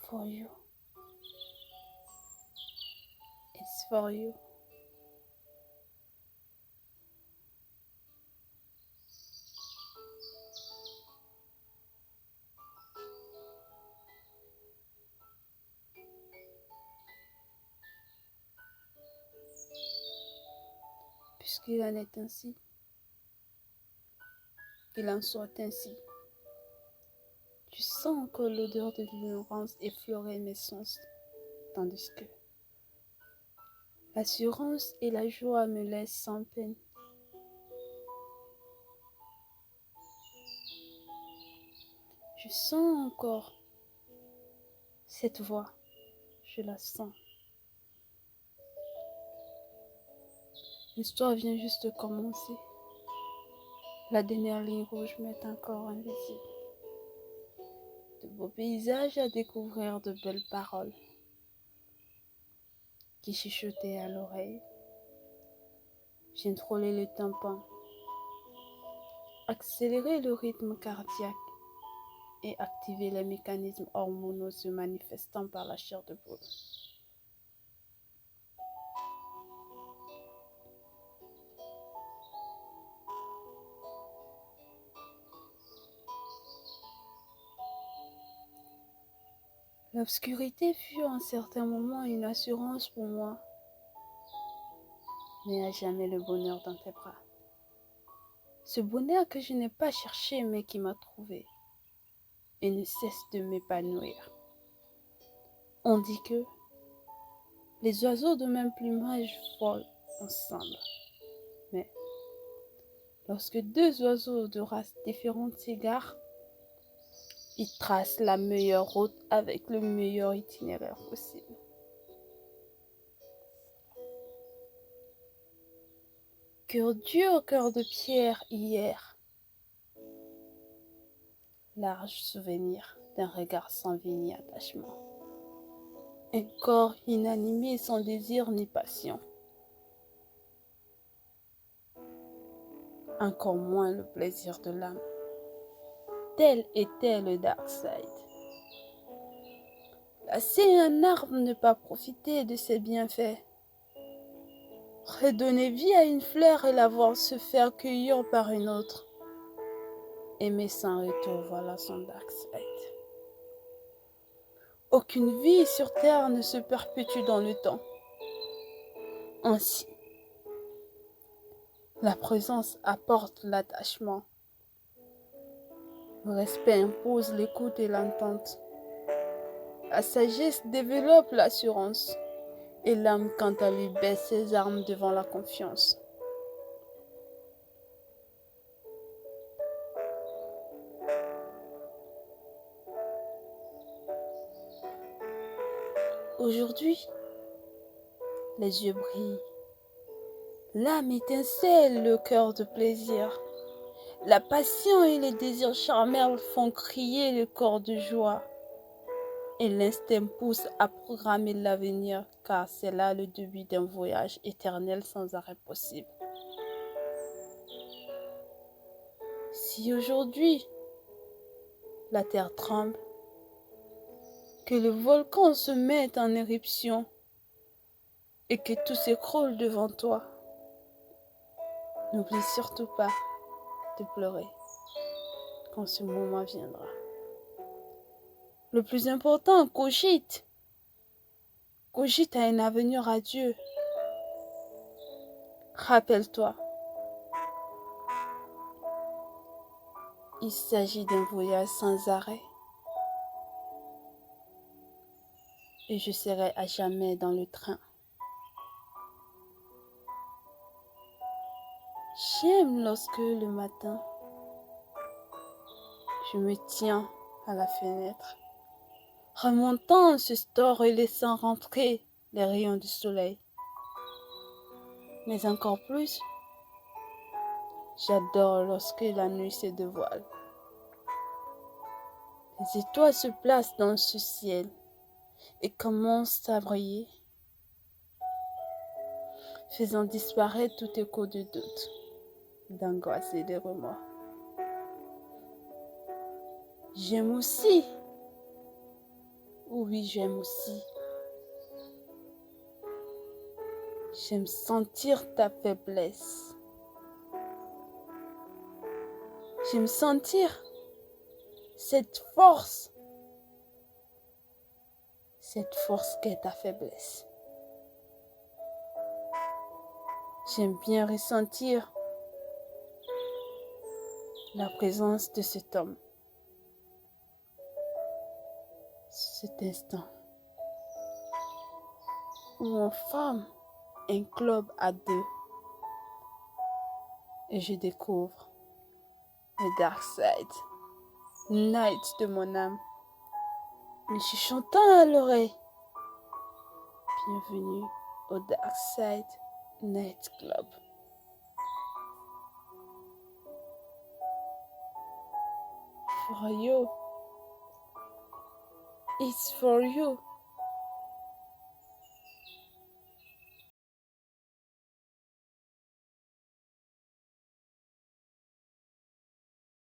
for you. It's for you. Puisqu'il en est ainsi, qu'il en soit ainsi. Je sens encore l'odeur de l'ignorance effleurer mes sens, tandis que l'assurance et la joie me laissent sans peine. Je sens encore cette voix, je la sens. L'histoire vient juste de commencer. La dernière ligne rouge m'est encore invisible. De beaux paysages à découvrir, de belles paroles qui chuchotaient à l'oreille. J'ai frôlé le tympan, accéléré le rythme cardiaque et activé les mécanismes hormonaux se manifestant par la chair de poule. L'obscurité fut en certains moments une assurance pour moi, mais à jamais le bonheur dans tes bras. Ce bonheur que je n'ai pas cherché mais qui m'a trouvé et ne cesse de m'épanouir. On dit que les oiseaux de même plumage volent ensemble, mais lorsque deux oiseaux de races différentes s'égarent, ils tracent la meilleure route avec le meilleur itinéraire possible. Cœur dur, cœur de pierre hier, large souvenir d'un regard sans vie ni attachement. Un corps inanimé sans désir ni passion. Encore moins le plaisir de l'âme. Tel était le dark side. Lasser un arbre, ne pas profiter de ses bienfaits. Redonner vie à une fleur et la voir se faire cueillir par une autre. Aimer sans retour, voilà son dark side. Aucune vie sur terre ne se perpétue dans le temps. Ainsi, la présence apporte l'attachement. Le respect impose l'écoute et l'entente. La sagesse développe l'assurance. Et l'âme, quant à lui, baisse ses armes devant la confiance. Aujourd'hui, les yeux brillent. L'âme étincelle, le cœur de plaisir. La passion et les désirs charnels font crier le corps de joie. Et l'instinct pousse à programmer l'avenir, car c'est là le début d'un voyage éternel sans arrêt possible. Si aujourd'hui, la terre tremble, que le volcan se mette en éruption et que tout s'écroule devant toi, n'oublie surtout pas de pleurer quand ce moment viendra. Le plus important, cogite. Cogite à un avenir radieux. Rappelle-toi, il s'agit d'un voyage sans arrêt. Et je serai à jamais dans le train. J'aime lorsque le matin, je me tiens à la fenêtre, remontant ce store et laissant rentrer les rayons du soleil. Mais encore plus, j'adore lorsque la nuit se dévoile. Les étoiles se placent dans ce ciel et commencent à briller, faisant disparaître tout écho de doute, d'angoisse et de remords. J'aime aussi Oui, j'aime aussi. J'aime sentir ta faiblesse. J'aime sentir cette force qu'est ta faiblesse. J'aime bien ressentir la présence de cet homme, cet instant où on forme un club à deux et je découvre le dark side, night de mon âme, me chuchotant à l'oreille. Bienvenue au Dark Side Night Club. For you. It's for you.